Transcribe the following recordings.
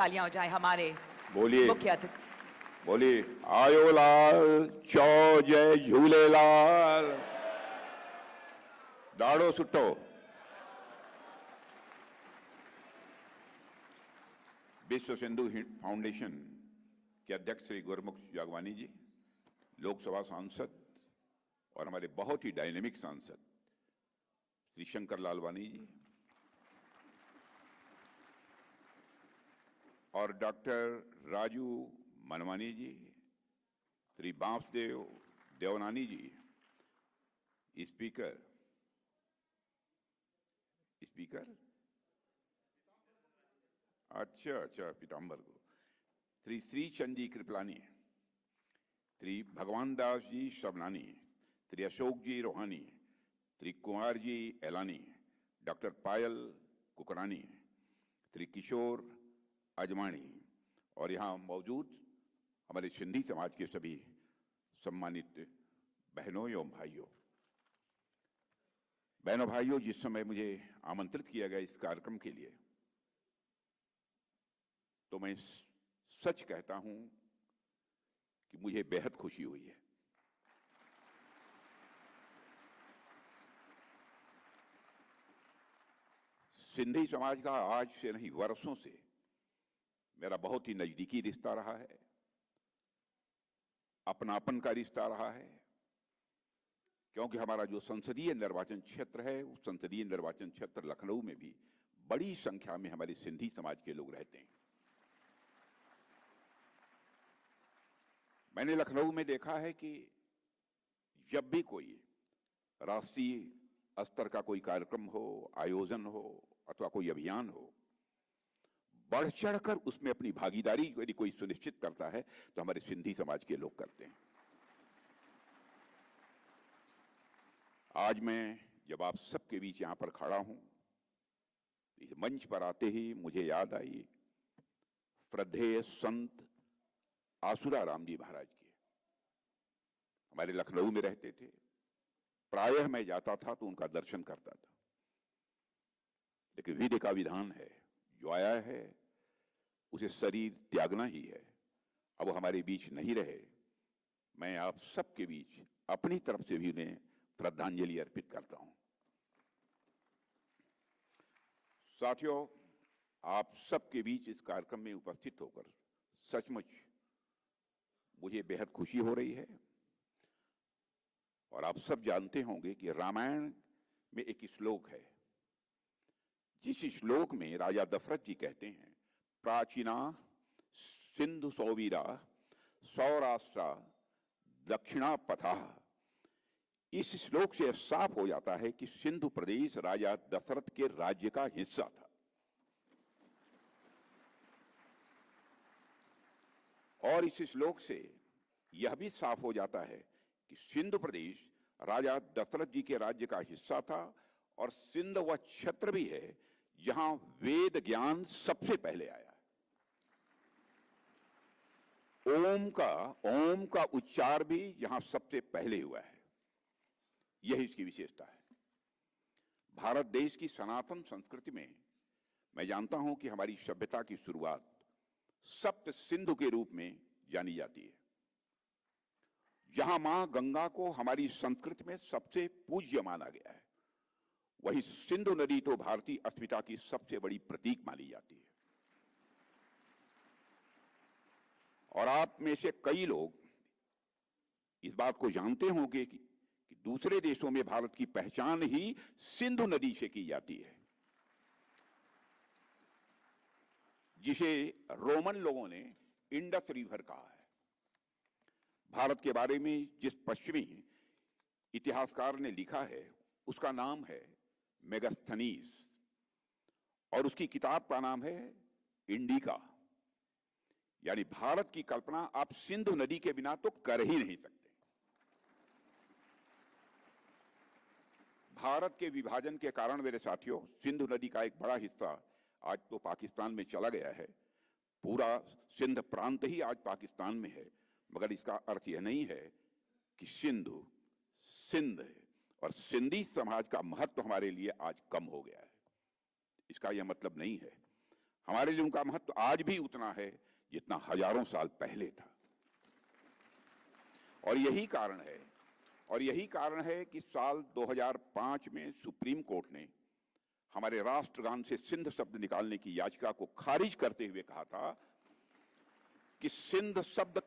तालियां हो जाए हमारे बोलिए मुख्य अतिथि। बोलिए आयो लाल चौ जय झूलेलाल दाड़ो सुठो। विश्व सिंधु फाउंडेशन के अध्यक्ष श्री गुरमुख जागवानी जी, लोकसभा सांसद और हमारे बहुत ही डायनेमिक सांसद श्री शंकर लालवानी जी और डॉक्टर राजू मनवानी जी, श्री बांसदेव देवनानी जी, स्पीकर अच्छा पीताम्बर को, श्री श्रीचंद जी कृपलानी, श्री भगवान दास जी शबनानी, श्री अशोक जी रोहानी, श्री कुमार जी एलानी, डॉक्टर पायल कुकरानी, श्री किशोर अजमानी और यहाँ मौजूद हमारे सिंधी समाज के सभी सम्मानित बहनों एवं भाइयों, जिस समय मुझे आमंत्रित किया गया इस कार्यक्रम के लिए, तो मैं सच कहता हूं कि मुझे बेहद खुशी हुई है। सिंधी समाज का आज से नहीं वर्षों से मेरा बहुत ही नजदीकी रिश्ता रहा है, अपनापन का रिश्ता रहा है, क्योंकि हमारा जो संसदीय निर्वाचन क्षेत्र है, उस संसदीय निर्वाचन क्षेत्र लखनऊ में भी बड़ी संख्या में हमारे सिंधी समाज के लोग रहते हैं। मैंने लखनऊ में देखा है कि जब भी कोई राष्ट्रीय स्तर का कोई कार्यक्रम हो, आयोजन हो अथवा कोई अभियान हो, बढ़ चढ़कर उसमें अपनी भागीदारी यदि कोई सुनिश्चित करता है तो हमारे सिंधी समाज के लोग करते हैं। आज मैं जब आप सबके बीच यहां पर खड़ा हूं, इस मंच पर आते ही मुझे याद आई श्रद्धेय संत आसुराराम जी महाराज की। हमारे लखनऊ में रहते थे, प्रायः मैं जाता था तो उनका दर्शन करता था, लेकिन विधि का विधान है, जो आया है उसे शरीर त्यागना ही है। अब वो हमारे बीच नहीं रहे, मैं आप सबके बीच अपनी तरफ से भी उन्हें श्रद्धांजलि अर्पित करता हूं। साथियों, आप सबके बीच इस कार्यक्रम में उपस्थित होकर सचमुच मुझे बेहद खुशी हो रही है। और आप सब जानते होंगे कि रामायण में एक श्लोक है, जिस श्लोक में राजा दशरथ जी कहते हैं, प्राचीना सिंधु सौवीरा सौराष्ट्र दक्षिणा पथा। इस श्लोक से साफ हो जाता है कि सिंधु प्रदेश राजा दशरथ के राज्य का हिस्सा था। और इस श्लोक से यह भी साफ हो जाता है कि सिंधु प्रदेश राजा दशरथ जी के राज्य का हिस्सा था और सिंध वह क्षेत्र भी है जहां वेद ज्ञान सबसे पहले आया। ओम का उच्चार भी यहां सबसे पहले हुआ है, यही इसकी विशेषता है। भारत देश की सनातन संस्कृति में मैं जानता हूं कि हमारी सभ्यता की शुरुआत सप्त सिंधु के रूप में जानी जाती है। जहां मां गंगा को हमारी संस्कृति में सबसे पूज्य माना गया है, वही सिंधु नदी तो भारतीय अस्मिता की सबसे बड़ी प्रतीक मानी जाती है। और आप में से कई लोग इस बात को जानते होंगे कि दूसरे देशों में भारत की पहचान ही सिंधु नदी से की जाती है, जिसे रोमन लोगों ने इंडस रिवर कहा है। भारत के बारे में जिस पश्चिमी इतिहासकार ने लिखा है उसका नाम है मेगास्थनीज और उसकी किताब का नाम है इंडिका। यानी भारत की कल्पना आप सिंधु नदी के बिना तो कर ही नहीं सकते। भारत के विभाजन के कारण मेरे साथियों, सिंधु नदी का एक बड़ा हिस्सा आज तो पाकिस्तान में चला गया है। पूरा सिंध प्रांत ही आज पाकिस्तान में है, मगर इसका अर्थ यह नहीं है कि सिंधु, सिंध और सिंधी समाज का महत्व हमारे लिए आज कम हो गया है। इसका यह मतलब नहीं है। हमारे लिए उनका महत्व आज भी उतना है जितना हजारों साल पहले था। और यही कारण है कि साल 2005 में सुप्रीम कोर्ट ने हमारे राष्ट्रगान से सिंध शब्द निकालने की याचिका को खारिज करते हुए कहा था कि सिंध शब्द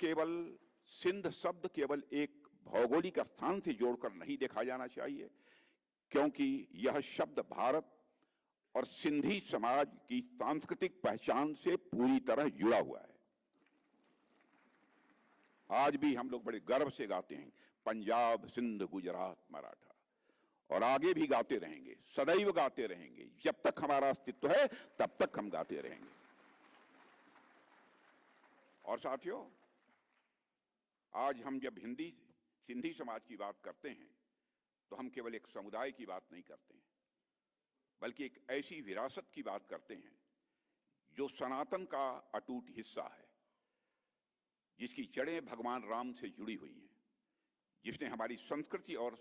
केवल एक भौगोलिक स्थान से जोड़कर नहीं देखा जाना चाहिए, क्योंकि यह शब्द भारत और सिंधी समाज की सांस्कृतिक पहचान से पूरी तरह जुड़ा हुआ है। आज भी हम लोग बड़े गर्व से गाते हैं पंजाब, सिंध, गुजरात, मराठा, और आगे भी गाते रहेंगे, सदैव गाते रहेंगे। जब तक हमारा अस्तित्व है तब तक हम गाते रहेंगे। और साथियों, आज हम जब सिंधी समाज की बात करते हैं तो हम केवल एक समुदाय की बात नहीं करते हैं, बल्कि एक ऐसी विरासत की बात करते हैं जो सनातन का अटूट हिस्सा है, जिसकी जड़ें भगवान राम से जुड़ी हुई हैं, जिसने हमारी संस्कृति और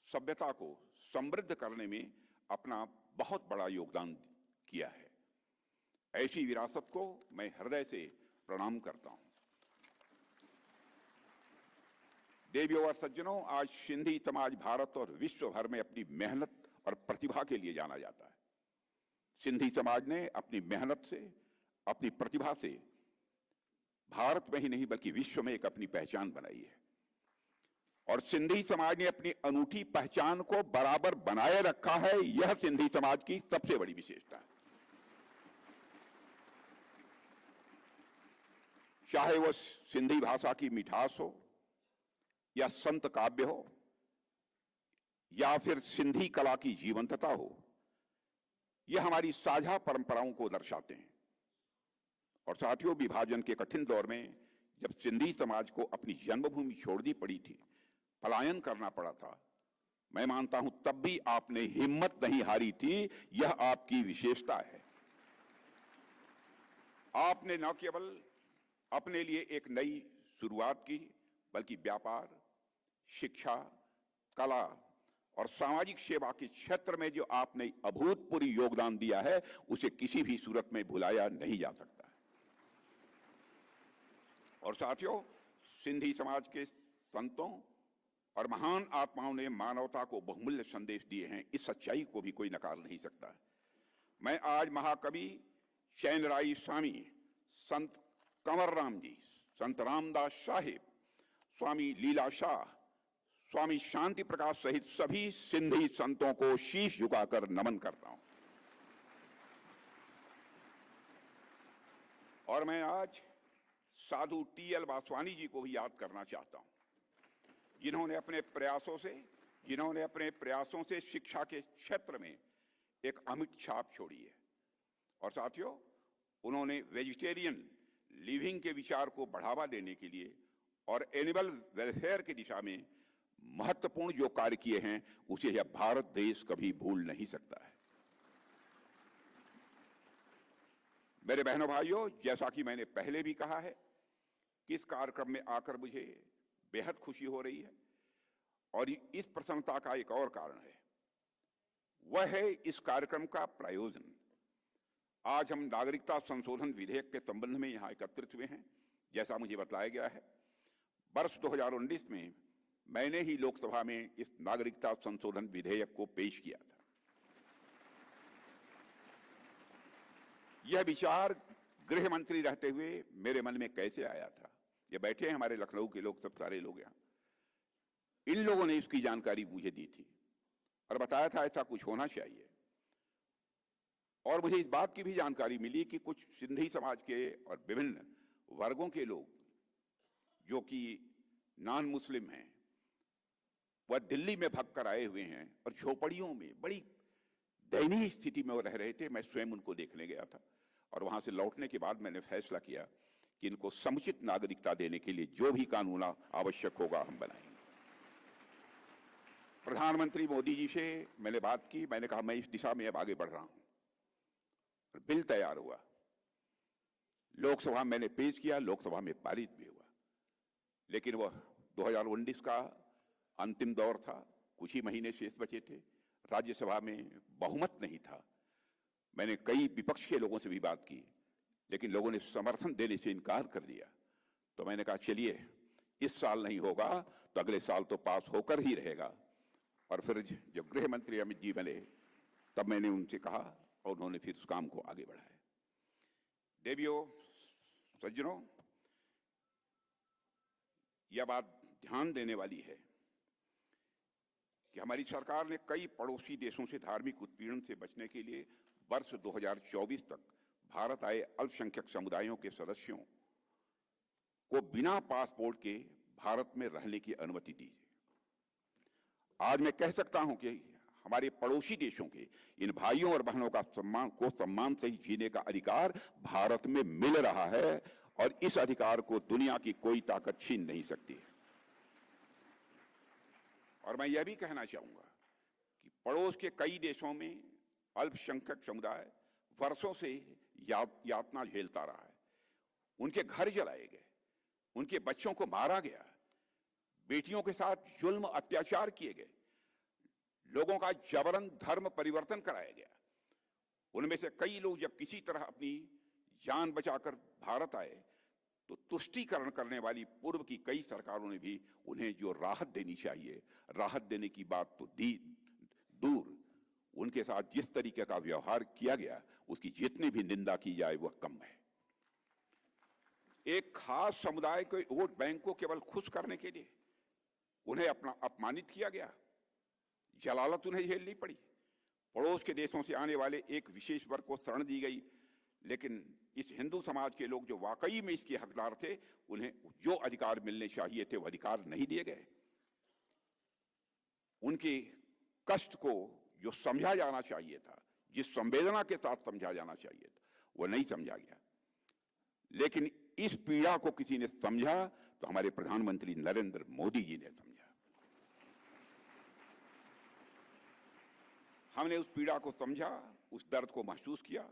सभ्यता को समृद्ध करने में अपना बहुत बड़ा योगदान किया है। ऐसी विरासत को मैं हृदय से प्रणाम करता हूं। देवियों और सज्जनों, आज सिंधी समाज भारत और विश्व भर में अपनी मेहनत और प्रतिभा के लिए जाना जाता है। सिंधी समाज ने अपनी मेहनत से, अपनी प्रतिभा से भारत में ही नहीं बल्कि विश्व में एक अपनी पहचान बनाई है। और सिंधी समाज ने अपनी अनूठी पहचान को बराबर बनाए रखा है। यह सिंधी समाज की सबसे बड़ी विशेषता है। चाहे वो सिंधी भाषा की मिठास हो, या संत काव्य हो, या फिर सिंधी कला की जीवंतता हो, यह हमारी साझा परंपराओं को दर्शाते हैं। और साथियों, विभाजन के कठिन दौर में जब सिंधी समाज को अपनी जन्मभूमि छोड़नी पड़ी थी, पलायन करना पड़ा था, मैं मानता हूं तब भी आपने हिम्मत नहीं हारी थी। यह आपकी विशेषता है। आपने न केवल अपने लिए एक नई शुरुआत की, बल्कि व्यापार, शिक्षा, कला और सामाजिक सेवा के क्षेत्र में जो आपने अभूतपूर्व योगदान दिया है, उसे किसी भी सूरत में भुलाया नहीं जा सकता। और साथियों, सिंधी समाज के संतों और महान आत्माओं ने मानवता को बहुमूल्य संदेश दिए हैं। इस सच्चाई को भी कोई नकार नहीं सकता। मैं आज महाकवि चैनराय स्वामी, संत कंवर राम जी, संत रामदास साहिब, स्वामी लीला शाह, स्वामी शांति प्रकाश सहित सभी सिंधी संतों को शीश झुकाकर नमन करता हूं। और मैं आज साधु टी.एल. वासवानी जी को भी याद करना चाहता हूं, जिन्होंने अपने प्रयासों से शिक्षा के क्षेत्र में एक अमिट छाप छोड़ी है। और साथियों, उन्होंने वेजिटेरियन लिविंग के विचार को बढ़ावा देने के लिए और एनिमल वेलफेयर की दिशा में महत्वपूर्ण जो कार्य किए हैं, उसे यह भारत देश कभी भूल नहीं सकता है। मेरे बहनों भाइयों, जैसा कि मैंने पहले भी कहा है कि इस कार्यक्रम में आकर मुझे बेहद खुशी हो रही है। और इस प्रसन्नता का एक और कारण है, वह है इस कार्यक्रम का प्रायोजन। आज हम नागरिकता संशोधन विधेयक के संबंध में यहां एकत्रित हुए हैं। जैसा मुझे बताया गया है, वर्ष 2019 में मैंने ही लोकसभा में इस नागरिकता संशोधन विधेयक को पेश किया था। यह विचार गृह मंत्री रहते हुए मेरे मन में कैसे आया था? ये बैठे हैं हमारे लखनऊ के लोग, सब सारे लोग यहाँ। इन लोगों ने इसकी जानकारी मुझे दी थी और बताया था ऐसा कुछ होना चाहिए। और मुझे इस बात की भी जानकारी मिली कि कुछ सिंधी समाज के और विभिन्न वर्गों के लोग जो कि नॉन मुस्लिम हैं, वह दिल्ली में भाग कर आए हुए हैं और झोपड़ियों में बड़ी दयनीय स्थिति में वो रह रहे थे। मैं स्वयं उनको देखने गया था और वहां से लौटने के बाद मैंने फैसला किया कि इनको समुचित नागरिकता देने के लिए जो भी कानून आवश्यक होगा हम बनाएंगे। प्रधानमंत्री मोदी जी से मैंने बात की। मैंने कहा मैं इस दिशा में अब आगे बढ़ रहा हूं। बिल तैयार हुआ, लोकसभा मैंने पेश किया, लोकसभा में पारित भी हुआ। लेकिन वह 2019 का अंतिम दौर था, कुछ ही महीने शेष बचे थे, राज्यसभा में बहुमत नहीं था। मैंने कई विपक्ष के लोगों से भी बात की, लेकिन लोगों ने समर्थन देने से इनकार कर दिया। तो मैंने कहा चलिए, इस साल नहीं होगा तो अगले साल तो पास होकर ही रहेगा। और फिर जब गृह मंत्री अमित जी बने तब मैंने उनसे कहा और उन्होंने फिर उस काम को आगे बढ़ाया। देवियों, सज्जनों, यह बात ध्यान देने वाली है कि हमारी सरकार ने कई पड़ोसी देशों से धार्मिक उत्पीड़न से बचने के लिए वर्ष 2024 तक भारत आए अल्पसंख्यक समुदायों के सदस्यों को बिना पासपोर्ट के भारत में रहने की अनुमति दी है। आज मैं कह सकता हूं कि हमारे पड़ोसी देशों के इन भाइयों और बहनों का सम्मान से ही जीने का अधिकार भारत में मिल रहा है और इस अधिकार को दुनिया की कोई ताकत छीन नहीं सकती। और मैं यह भी कहना चाहूंगा कि पड़ोस के कई देशों में अल्पसंख्यक समुदाय वर्षों से यातना झेलता रहा है। उनके घर जलाए गए, उनके बच्चों को मारा गया, बेटियों के साथ जुल्म अत्याचार किए गए, लोगों का जबरन धर्म परिवर्तन कराया गया। उनमें से कई लोग जब किसी तरह अपनी जान बचाकर भारत आए तो तुष्टीकरण करने वाली पूर्व की कई सरकारों ने भी उन्हें जो राहत देनी चाहिए, राहत देने की बात तो दी दूर, उनके साथ जिस तरीके का व्यवहार किया गया उसकी जितनी भी निंदा की जाए वह कम है। एक खास समुदाय के वोट बैंक को केवल खुश करने के लिए उन्हें अपना अपमानित किया गया, जलालत उन्हें झेलनी पड़ी। पड़ोस के देशों से आने वाले एक विशेष वर्ग को शरण दी गई, लेकिन इस हिंदू समाज के लोग जो वाकई में इसके हकदार थे उन्हें जो अधिकार मिलने चाहिए थे वो अधिकार नहीं दिए गए। उनके कष्ट को जो समझा जाना चाहिए था, जिस संवेदना के साथ समझा जाना चाहिए था, वो नहीं समझा गया। लेकिन इस पीड़ा को किसी ने समझा तो हमारे प्रधानमंत्री नरेंद्र मोदी जी ने समझा। हमने उस पीड़ा को समझा, उस दर्द को महसूस किया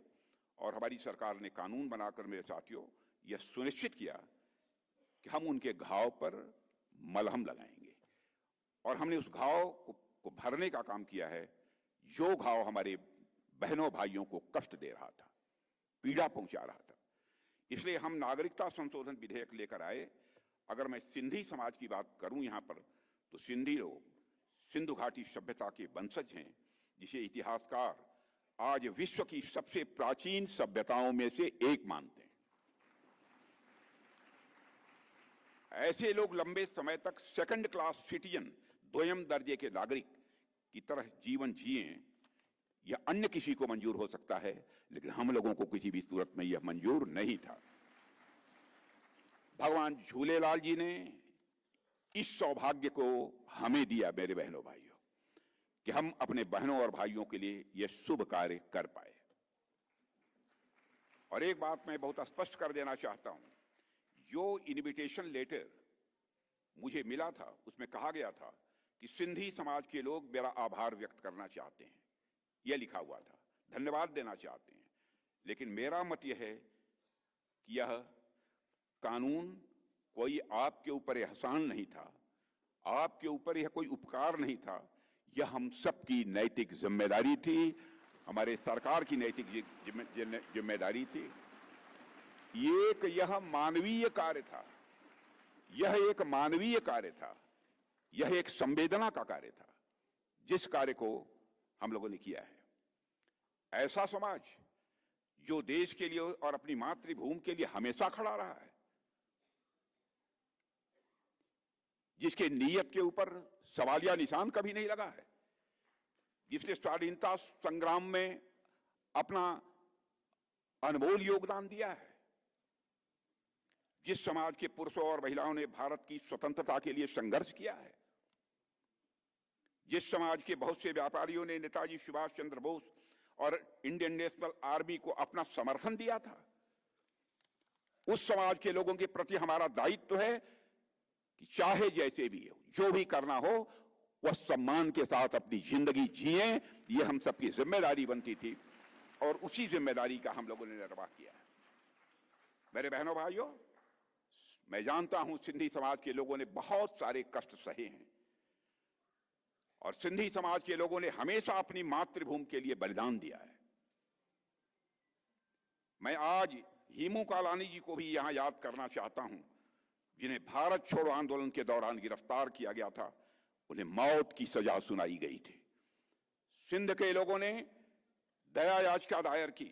और हमारी सरकार ने कानून बनाकर, मेरे साथियों, यह सुनिश्चित किया कि हम उनके घाव पर मलहम लगाएंगे और हमने उस घाव को भरने का काम किया है जो घाव हमारे बहनों भाइयों को कष्ट दे रहा था, पीड़ा पहुंचा रहा था। इसलिए हम नागरिकता संशोधन विधेयक लेकर आए। अगर मैं सिंधी समाज की बात करूं यहां पर, तो सिंधी लोग सिंधु घाटी सभ्यता के वंशज हैं, जिसे इतिहासकार आज विश्व की सबसे प्राचीन सभ्यताओं में से एक मानते हैं। ऐसे लोग लंबे समय तक सेकंड क्लास सिटीजन, द्वयम दर्जे के नागरिक की तरह जीवन जिए, यह अन्य किसी को मंजूर हो सकता है, लेकिन हम लोगों को किसी भी सूरत में यह मंजूर नहीं था। भगवान झूलेलाल जी ने इस सौभाग्य को हमें दिया, मेरे बहनों भाइयों, कि हम अपने बहनों और भाइयों के लिए यह शुभ कार्य कर पाए। और एक बात मैं बहुत स्पष्ट कर देना चाहता हूं, जो इनविटेशन लेटर मुझे मिला था उसमें कहा गया था कि सिंधी समाज के लोग मेरा आभार व्यक्त करना चाहते हैं, यह लिखा हुआ था, धन्यवाद देना चाहते हैं। लेकिन मेरा मत यह है कि यह कानून कोई आपके ऊपर एहसान नहीं था, आपके ऊपर यह कोई उपकार नहीं था, यह हम सबकी नैतिक जिम्मेदारी थी, हमारे सरकार की नैतिक जिम्मेदारी थी। यह मानवीय कार्य था, यह एक मानवीय कार्य था, यह एक संवेदना का कार्य था, जिस कार्य को हम लोगों ने किया है। ऐसा समाज जो देश के लिए और अपनी मातृभूमि के लिए हमेशा खड़ा रहा है, जिसके नीयत के ऊपर सवालिया निशान कभी नहीं लगा है, जिसने स्वाधीनता संग्राम में अपना अनमोल योगदान दिया है, जिस समाज के पुरुषों और महिलाओं ने भारत की स्वतंत्रता के लिए संघर्ष किया है, जिस समाज के बहुत से व्यापारियों ने नेताजी सुभाष चंद्र बोस और इंडियन नेशनल आर्मी को अपना समर्थन दिया था, उस समाज के लोगों के प्रति हमारा दायित्व है कि चाहे जैसे भी हो, जो भी करना हो, वह सम्मान के साथ अपनी जिंदगी जिए। ये हम सबकी जिम्मेदारी बनती थी और उसी जिम्मेदारी का हम लोगों ने निर्वाह किया है। मेरे बहनों भाइयों, मैं जानता हूं सिंधी समाज के लोगों ने बहुत सारे कष्ट सहे हैं और सिंधी समाज के लोगों ने हमेशा अपनी मातृभूमि के लिए बलिदान दिया है। मैं आज हेमू कालानी जी को भी यहां याद करना चाहता हूं, जिन्हें भारत छोड़ो आंदोलन के दौरान गिरफ्तार किया गया था। उन्हें मौत की सजा सुनाई गई थी। सिंध के लोगों ने दया याचिका दायर की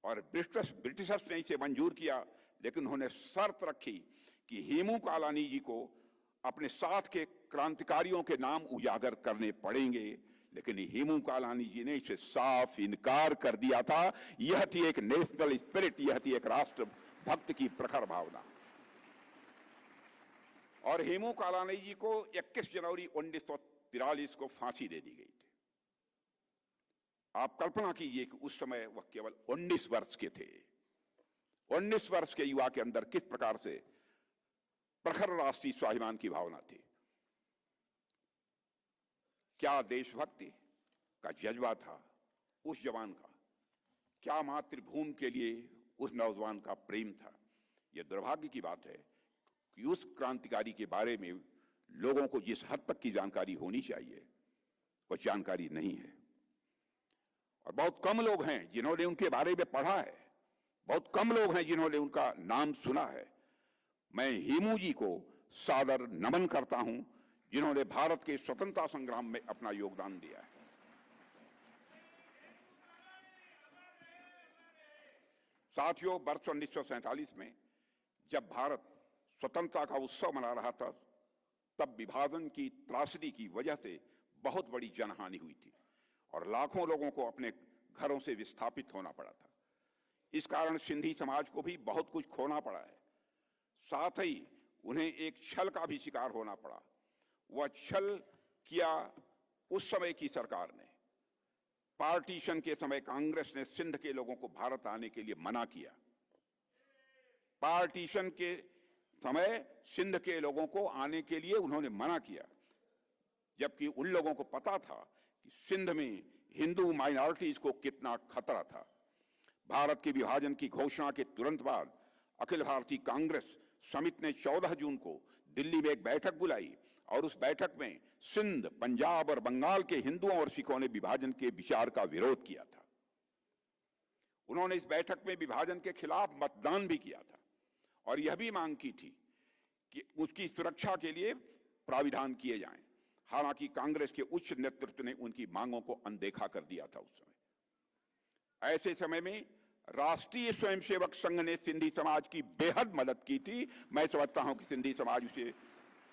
और ब्रिटिशर्स ने इसे मंजूर किया, लेकिन उन्होंने शर्त रखी कि हेमू कालानी जी को अपने साथ के क्रांतिकारियों के नाम उजागर करने पड़ेंगे। लेकिन हेमू कालानी जी ने इसे साफ इनकार कर दिया था। यह थी एक नेशनल स्पिरिट, यह थी एक राष्ट्र भक्त की प्रखर भावना। और हेमू कालानी जी को 21 जनवरी 1943 को फांसी दे दी गई थी। आप कल्पना कीजिए कि उस समय वह केवल 19 वर्ष के थे। 19 वर्ष के युवा के अंदर किस प्रकार से प्रखर राष्ट्रीय स्वाभिमान की भावना थी, क्या देशभक्ति का जज्बा था उस जवान का, क्या मातृभूमि के लिए उस नौजवान का प्रेम था। यह दुर्भाग्य की बात है कि उस क्रांतिकारी के बारे में लोगों को जिस हद तक की जानकारी होनी चाहिए वह जानकारी नहीं है। और बहुत कम लोग हैं जिन्होंने उनके बारे में पढ़ा है, बहुत कम लोग हैं जिन्होंने उनका नाम सुना है। मैं हेमू जी को सादर नमन करता हूं, जिन्होंने भारत के स्वतंत्रता संग्राम में अपना योगदान दिया है। साथियों, वर्ष 1947 में जब भारत स्वतंत्रता का उत्सव मना रहा था, तब विभाजन की त्रासदी की वजह से बहुत बड़ी जनहानि हुई थी और लाखों लोगों को अपने घरों से विस्थापित होना पड़ा था। इस कारण सिंधी समाज को भी बहुत कुछ खोना पड़ा है। साथ ही उन्हें एक छल का भी शिकार होना पड़ा। वह छल किया उस समय की सरकार ने। पार्टीशन के समय कांग्रेस ने सिंध के लोगों को भारत आने के लिए मना किया। पार्टीशन के समय सिंध के लोगों को आने के लिए उन्होंने मना किया, जबकि उन लोगों को पता था कि सिंध में हिंदू माइनॉरिटीज को कितना खतरा था। भारत के विभाजन की घोषणा के तुरंत बाद अखिल भारतीय कांग्रेस समिति ने 14 जून को दिल्ली में एक बैठक बुलाई और उस बैठक में सिंध, पंजाब और बंगाल के हिंदुओं और सिखों ने विभाजन के विचार का विरोध किया था। उन्होंने इस बैठक में विभाजन के खिलाफ मतदान भी किया था और यह भी मांग की थी कि उसकी सुरक्षा के लिए प्राविधान किए जाएं। हालांकि कांग्रेस के उच्च नेतृत्व ने उनकी मांगों को अनदेखा कर दिया था उस समय। ऐसे समय में राष्ट्रीय स्वयंसेवक संघ ने सिंधी समाज की बेहद मदद की थी। मैं समझता हूं कि सिंधी समाज उसे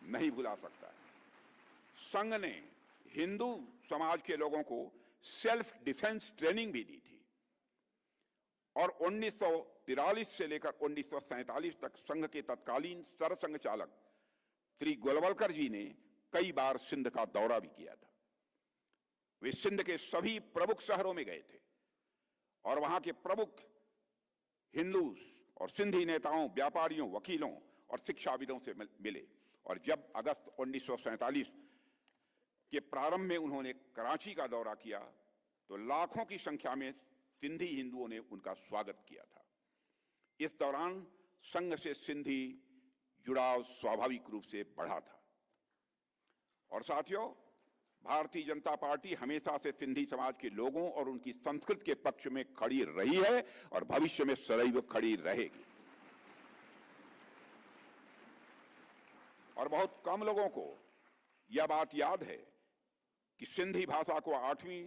नहीं भुला सकता है। संघ ने हिंदू समाज के लोगों को सेल्फ डिफेंस ट्रेनिंग भी दी थी और 1943 से लेकर 1947 तक संघ के तत्कालीन सरसंघ चालक श्री गोलवलकर जी ने कई बार सिंध का दौरा भी किया था। वे सिंध के सभी प्रमुख शहरों में गए थे और वहां के प्रमुख हिंदू और सिंधी नेताओं, व्यापारियों, वकीलों और शिक्षाविदों से मिले। और जब अगस्त 1947 के प्रारंभ में उन्होंने कराची का दौरा किया तो लाखों की संख्या में सिंधी हिंदुओं ने उनका स्वागत किया था। इस दौरान संघ से सिंधी जुड़ाव स्वाभाविक रूप से बढ़ा था। और साथियों, भारतीय जनता पार्टी हमेशा से सिंधी समाज के लोगों और उनकी संस्कृति के पक्ष में खड़ी रही है और भविष्य में सदैव खड़ी रहेगी। और बहुत कम लोगों को यह बात याद है कि सिंधी भाषा को 8वीं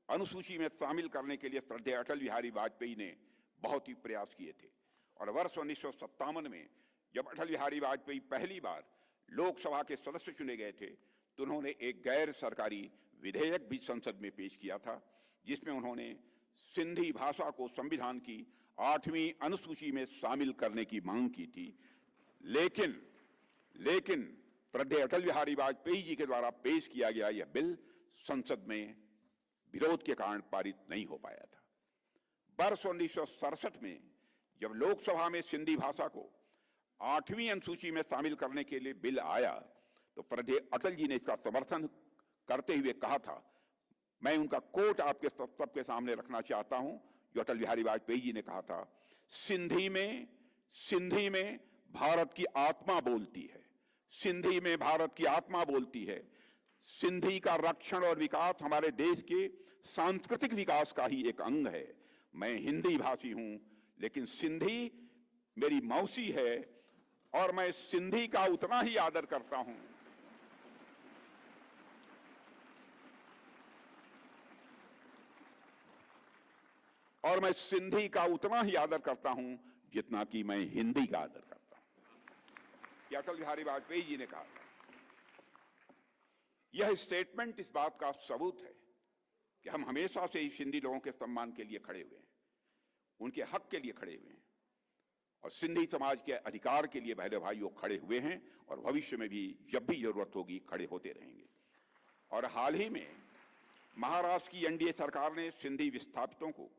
अनुसूची में शामिल करने के लिए श्रद्धेय अटल बिहारी वाजपेयी ने बहुत ही प्रयास किए थे। और वर्ष 1957 में जब अटल बिहारी वाजपेयी पहली बार लोकसभा के सदस्य चुने गए थे तो उन्होंने एक गैर सरकारी विधेयक भी संसद में पेश किया था, जिसमें उन्होंने सिंधी भाषा को संविधान की 8वीं अनुसूची में शामिल करने की मांग की थी। लेकिन श्रद्धेय अटल बिहारी वाजपेयी जी के द्वारा पेश किया गया यह बिल संसद में विरोध के कारण पारित नहीं हो पाया था। वर्ष 1967 में जब लोकसभा में सिंधी भाषा को 8वीं अनुसूची में शामिल करने के लिए बिल आया तो श्रद्धेय अटल जी ने इसका समर्थन करते हुए कहा था, मैं उनका कोट आपके सबके सामने रखना चाहता हूं, जो अटल बिहारी वाजपेयी जी ने कहा था, सिंधी में भारत की आत्मा बोलती है, सिंधी में भारत की आत्मा बोलती है। सिंधी का रक्षण और विकास हमारे देश के सांस्कृतिक विकास का ही एक अंग है। मैं हिंदी भाषी हूं, लेकिन सिंधी मेरी मौसी है और मैं सिंधी का उतना ही आदर करता हूं और मैं सिंधी का उतना ही आदर करता हूं जितना कि मैं हिंदी का आदर करता हूं। ये अटल बिहारी वाजपेयी जी ने कहा। यह स्टेटमेंट इस बात का सबूत है कि हम हमेशा से ही सिंधी लोगों के सम्मान के लिए खड़े हुए हैं, उनके हक के लिए खड़े हुए हैं और सिंधी समाज के अधिकार के लिए बहनों भाइयों खड़े हुए हैं और भविष्य में भी जब भी जरूरत होगी खड़े होते रहेंगे। और हाल ही में महाराष्ट्र की एनडीए सरकार ने सिंधी विस्थापितों को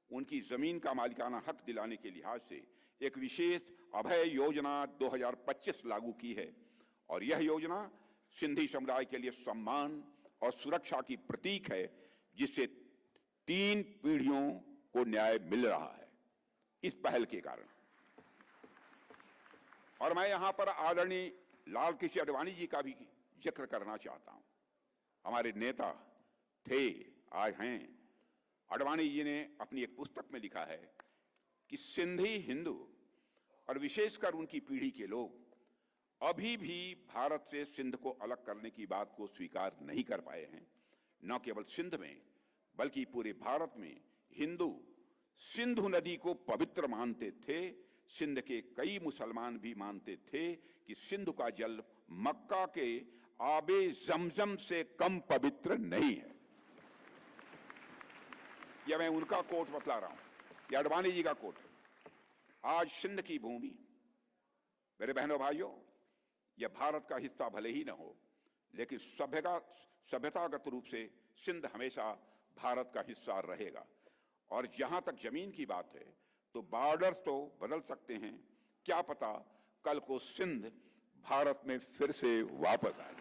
उनकी जमीन का मालिकाना हक दिलाने के लिहाज से एक विशेष अभय योजना 2025 लागू की है और यह योजना सिंधी समुदाय के लिए सम्मान और सुरक्षा की प्रतीक है, जिससे 3 पीढ़ियों को न्याय मिल रहा है इस पहल के कारण। और मैं यहां पर आदरणीय लाल कृष्ण आडवाणी जी का भी जिक्र करना चाहता हूं। हमारे नेता थे, आज हैं। आडवाणी जी ने अपनी एक पुस्तक में लिखा है कि सिंधी हिंदू और विशेषकर उनकी पीढ़ी के लोग अभी भी भारत से सिंध को अलग करने की बात को स्वीकार नहीं कर पाए हैं। न केवल सिंध में बल्कि पूरे भारत में हिंदू सिंधु नदी को पवित्र मानते थे। सिंध के कई मुसलमान भी मानते थे कि सिंधु का जल मक्का के आबे जमजम से कम पवित्र नहीं है। यह मैं उनका कोट बतला रहा हूं, यह आडवाणी जी का कोट है। आज सिंध की भूमि, मेरे बहनों भाइयों, यह भारत का हिस्सा भले ही न हो, लेकिन सभ्यतागत रूप से सिंध हमेशा भारत का हिस्सा रहेगा। और जहां तक जमीन की बात है तो बॉर्डर्स तो बदल सकते हैं, क्या पता कल को सिंध भारत में फिर से वापस आ जाए।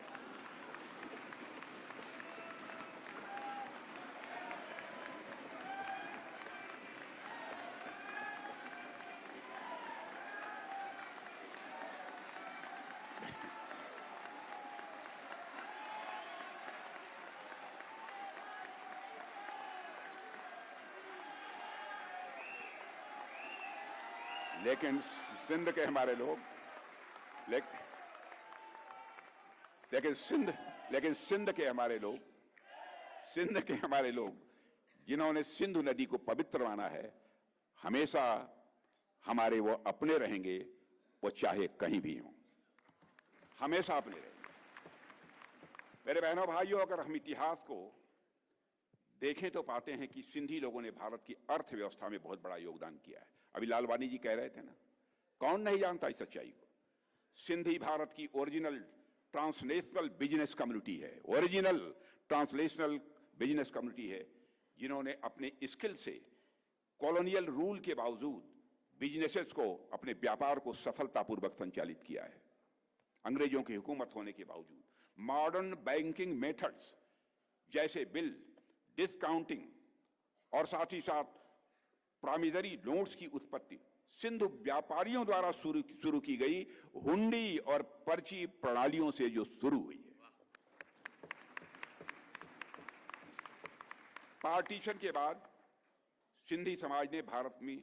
लेकिन सिंध के हमारे लोग लेकिन सिंध के हमारे लोग जिन्होंने सिंधु नदी को पवित्र माना है, हमेशा हमारे वो अपने रहेंगे, वो चाहे कहीं भी हों, हमेशा अपने रहेंगे। मेरे बहनों भाइयों, अगर हम इतिहास को देखें तो पाते हैं कि सिंधी लोगों ने भारत की अर्थव्यवस्था में बहुत बड़ा योगदान किया है। अभी लालवानी जी कह रहे थे ना, कौन नहीं जानता इस सच्चाई को। सिंधी भारत की ओरिजिनल ट्रांसनेशनल बिजनेस कम्युनिटी है, ओरिजिनल ट्रांसलेशनल बिजनेस कम्युनिटी है, जिन्होंने अपने स्किल से कॉलोनियल रूल के बावजूद बिजनेसेस को, अपने व्यापार को सफलतापूर्वक संचालित किया है। अंग्रेजों की हुकूमत होने के बावजूद मॉडर्न बैंकिंग मेथड्स जैसे बिल डिस्काउंटिंग और साथ ही साथ प्रामिनरी नोट्स की उत्पत्ति सिंधु व्यापारियों द्वारा शुरू की गई हुंडी और पर्ची प्रणालियों से जो शुरू हुई है। पार्टीशन के बाद सिंधी समाज ने भारत में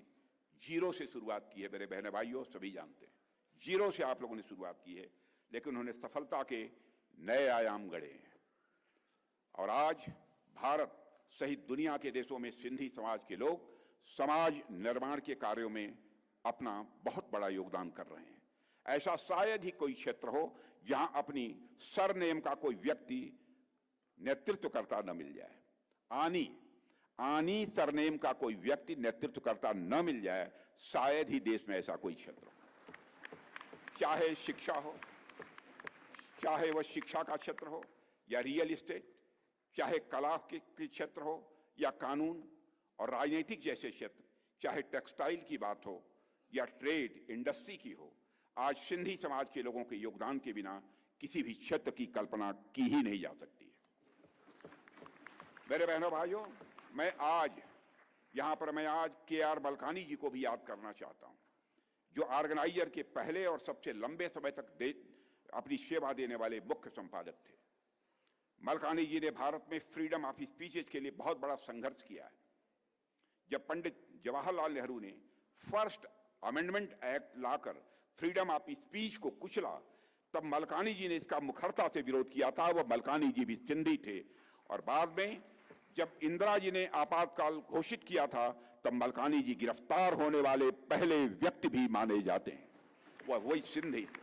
जीरो से शुरुआत की है। मेरे बहन भाइयों, सभी जानते हैं, जीरो से आप लोगों ने शुरुआत की है, लेकिन उन्होंने सफलता के नए आयाम गढ़े हैं। और आज भारत सहित दुनिया के देशों में सिंधी समाज के लोग समाज निर्माण के कार्यों में अपना बहुत बड़ा योगदान कर रहे हैं। ऐसा शायद ही कोई क्षेत्र हो जहां अपनी सरनेम का कोई व्यक्ति नेतृत्व करता न मिल जाए। आनी सरनेम का कोई व्यक्ति नेतृत्व करता न मिल जाए, शायद ही देश में ऐसा कोई क्षेत्र हो। चाहे शिक्षा हो, चाहे वह शिक्षा का क्षेत्र हो या रियल एस्टेट, चाहे कला के क्षेत्र हो या कानून और राजनीतिक जैसे क्षेत्र, चाहे टेक्सटाइल की बात हो या ट्रेड इंडस्ट्री की हो, आज सिंधी समाज के लोगों के योगदान के बिना किसी भी क्षेत्र की कल्पना की ही नहीं जा सकती है। मेरे बहनों भाइयों, मैं आज KR बलकानी जी को भी याद करना चाहता हूं, जो ऑर्गेनाइजर के पहले और सबसे लंबे समय तक अपनी सेवा देने वाले मुख्य संपादक थे। मलकानी जी ने भारत में फ्रीडम ऑफ स्पीच के लिए बहुत बड़ा संघर्ष किया है। जब पंडित जवाहरलाल नेहरू ने first amendment act locker freedom of speech को कुचला, तब मलकानी जी ने इसका मुखरता से विरोध किया था। वह मलकानी जी भी सिंधी थे। और बाद में जब इंदिरा जी ने आपातकाल घोषित किया था, तब मलकानी जी गिरफ्तार होने वाले पहले व्यक्ति भी माने जाते हैं। वह वही सिंधी थे।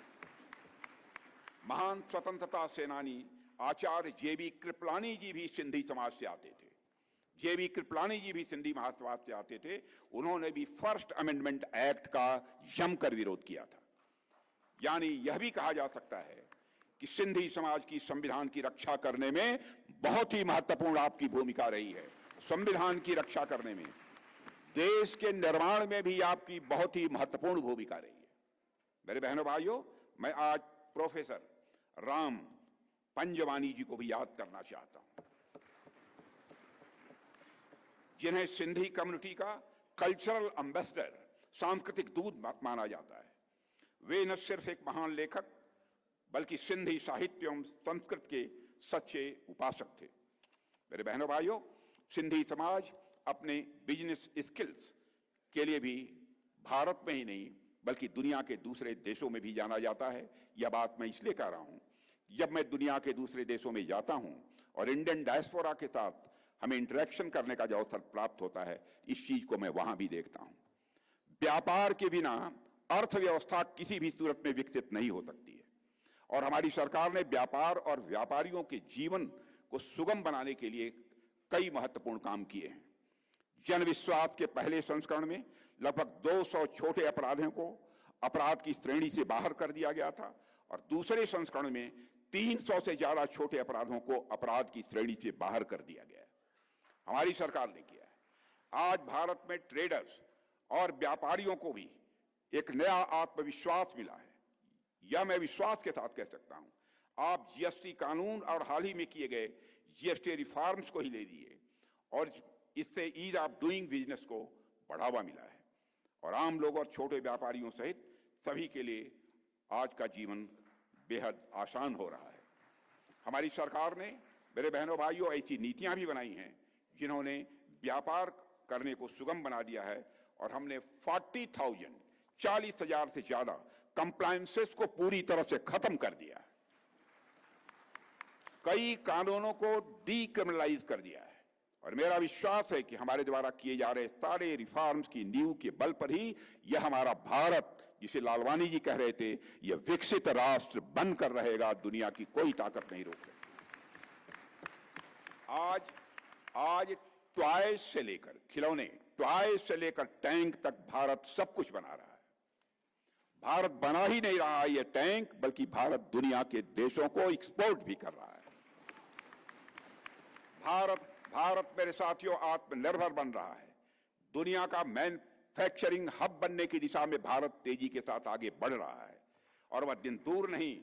महान स्वतंत्रता सेनानी आचार्य जेबी कृपलानी जी भी सिंधी समाज से आते थे। जेबी कृपलानी जी भी सिंधी महासमाज से आते थे। उन्होंने भी फर्स्ट अमेंडमेंट एक्ट का जमकर विरोध किया था। यानी यह भी कहा जा सकता है कि सिंधी समाज की संविधान की रक्षा करने में बहुत ही महत्वपूर्ण आपकी भूमिका रही है। संविधान की रक्षा करने में, देश के निर्माण में भी आपकी बहुत ही महत्वपूर्ण भूमिका रही है। मेरे बहनों भाइयों, मैं आज प्रोफेसर राम पंजवानी जी को भी याद करना चाहता हूं, जिन्हें सिंधी कम्युनिटी का कल्चरल एम्बेसडर, सांस्कृतिक दूत माना जाता है। वे न सिर्फ एक महान लेखक बल्कि सिंधी साहित्य एवं संस्कृत के सच्चे उपासक थे। मेरे बहनों भाइयों, सिंधी समाज अपने बिजनेस स्किल्स के लिए भी भारत में ही नहीं बल्कि दुनिया के दूसरे देशों में भी जाना जाता है। यह बात मैं इसलिए कह रहा हूं, जब मैं दुनिया के दूसरे देशों में जाता हूं और इंडियन डायस्पोरा के साथ हमें इंटरेक्शन करने का जो अवसर प्राप्त होता है, इस चीज को मैं वहां भी देखता हूं। व्यापार के बिना अर्थव्यवस्था किसी भी सूरत में विकसित नहीं हो सकती है। और हमारी सरकार ने व्यापार और व्यापारियों के जीवन को सुगम बनाने के लिए कई महत्वपूर्ण काम किए हैं। जन विश्वास के पहले संस्करण में लगभग 200 छोटे अपराधियों को अपराध की श्रेणी से बाहर कर दिया गया था और दूसरे संस्करण में 300 से ज्यादा छोटे अपराधों को अपराध की श्रेणी से बाहर कर दिया गया है। हमारी सरकार ने किया है। आज भारत में ट्रेडर्स और व्यापारियों को भी एक नया आत्मविश्वास मिला है। यह मैं विश्वास के साथ कह सकता हूं। आप जीएसटी कानून और हाल ही में किए गए जीएसटी रिफॉर्म्स को ही ले लीजिए और इससे ईज ऑफ डूइंग बिजनेस को बढ़ावा मिला है और आम लोग और छोटे व्यापारियों सहित सभी के लिए आज का जीवन बेहद आसान हो रहा है। हमारी सरकार ने, मेरे बहनों भाइयों, ऐसी नीतियां भी बनाई हैं जिन्होंने व्यापार करने को सुगम बना दिया है और हमने 40,000 से ज्यादा कंप्लायंसेस को पूरी तरह से खत्म कर दिया है। कई कानूनों को डीक्रिमिनलाइज कर दिया है और मेरा विश्वास है कि हमारे द्वारा किए जा रहे सारे रिफॉर्म्स की नींव के बल पर ही यह हमारा भारत, जिसे लालवानी जी कह रहे थे, यह विकसित राष्ट्र बनकर रहेगा। दुनिया की कोई ताकत नहीं रोक सकती। आज टॉयज से लेकर खिलौने, टॉयज से लेकर टैंक तक भारत सब कुछ बना रहा है। भारत बना ही नहीं रहा यह टैंक, बल्कि भारत दुनिया के देशों को एक्सपोर्ट भी कर रहा है। भारत मेरे साथियों आत्मनिर्भर बन रहा है। दुनिया का मैन्युफैक्चरिंग हब बनने की दिशा में भारत तेजी के साथ आगे बढ़ रहा है और वह दिन दूर नहीं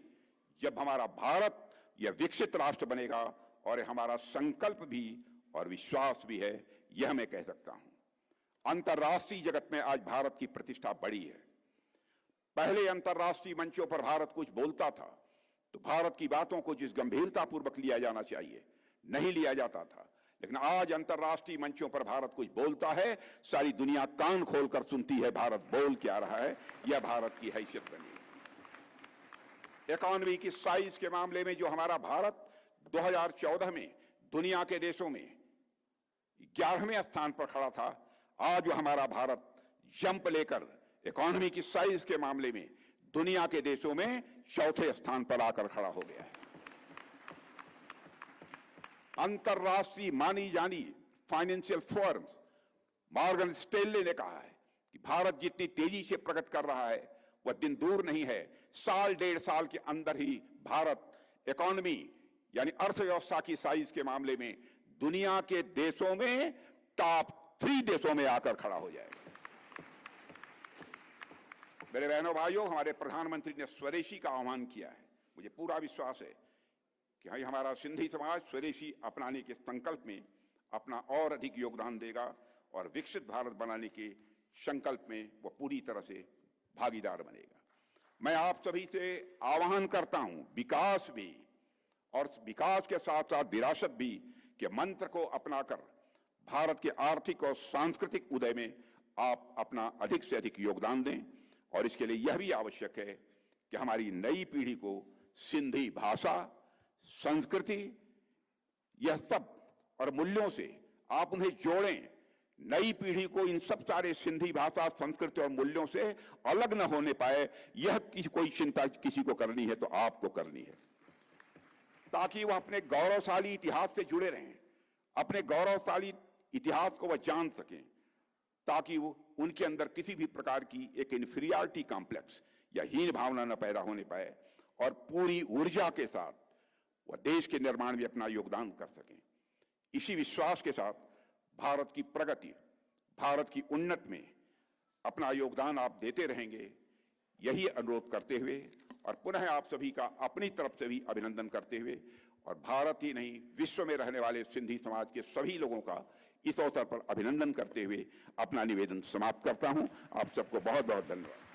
जब हमारा भारत यह विकसित राष्ट्र बनेगा और हमारा संकल्प भी और विश्वास भी है, यह मैं कह सकता हूं। अंतर्राष्ट्रीय जगत में आज भारत की प्रतिष्ठा बढ़ी है। पहले अंतर्राष्ट्रीय मंचों पर भारत कुछ बोलता था तो भारत की बातों को जिस गंभीरता पूर्वक लिया जाना चाहिए नहीं लिया जाता था, लेकिन आज अंतर्राष्ट्रीय मंचों पर भारत कुछ बोलता है, सारी दुनिया कान खोलकर सुनती है भारत बोल क्या रहा है। यह भारत की हैसियत बनी। इकोनॉमी की साइज के मामले में जो हमारा भारत 2014 में दुनिया के देशों में 11वें स्थान पर खड़ा था, आज हमारा भारत जंप लेकर इकोनॉमी की साइज के मामले में दुनिया के देशों में 4थे स्थान पर आकर खड़ा हो गया है। अंतर्राष्ट्रीय मानी जानी फाइनेंशियल फर्म्स मॉर्गन स्टैनले ने कहा है कि भारत जितनी तेजी से प्रगति कर रहा है वह दिन दूर नहीं है, साल 1.5 साल के अंदर ही भारत इकोनॉमी यानी अर्थव्यवस्था की साइज के मामले में दुनिया के देशों में टॉप 3 देशों में आकर खड़ा हो जाएगा। मेरे बहनों भाइयों, हमारे प्रधानमंत्री ने स्वदेशी का आह्वान किया है। मुझे पूरा विश्वास है कि हमारा सिंधी समाज स्वदेशी अपनाने के संकल्प में अपना और अधिक योगदान देगा और विकसित भारत बनाने के संकल्प में वह पूरी तरह से भागीदार बनेगा। मैं आप सभी से आह्वान करता हूं, विकास भी और विकास के साथ साथ विरासत भी के मंत्र को अपनाकर भारत के आर्थिक और सांस्कृतिक उदय में आप अपना अधिक से अधिक योगदान दें और इसके लिए यह भी आवश्यक है कि हमारी नई पीढ़ी को सिंधी भाषा, संस्कृति, यह सब और मूल्यों से आप उन्हें जोड़ें। नई पीढ़ी को इन सब सारे सिंधी भाषा, संस्कृति और मूल्यों से अलग न होने पाए, यह कोई चिंता किसी को करनी है तो आपको करनी है, ताकि वह अपने गौरवशाली इतिहास से जुड़े रहें, अपने गौरवशाली इतिहास को वह जान सकें, ताकि वो उनके अंदर किसी भी प्रकार की एक इंफीरियरिटी कॉम्प्लेक्स या हीन भावना न पैदा होने पाए और पूरी ऊर्जा के साथ वह देश के निर्माण में अपना योगदान कर सकें। इसी विश्वास के साथ भारत की प्रगति, भारत की उन्नति में अपना योगदान आप देते रहेंगे, यही अनुरोध करते हुए और पुनः आप सभी का अपनी तरफ से भी अभिनंदन करते हुए और भारत ही नहीं विश्व में रहने वाले सिंधी समाज के सभी लोगों का इस अवसर पर अभिनंदन करते हुए अपना निवेदन समाप्त करता हूं। आप सबको बहुत बहुत धन्यवाद।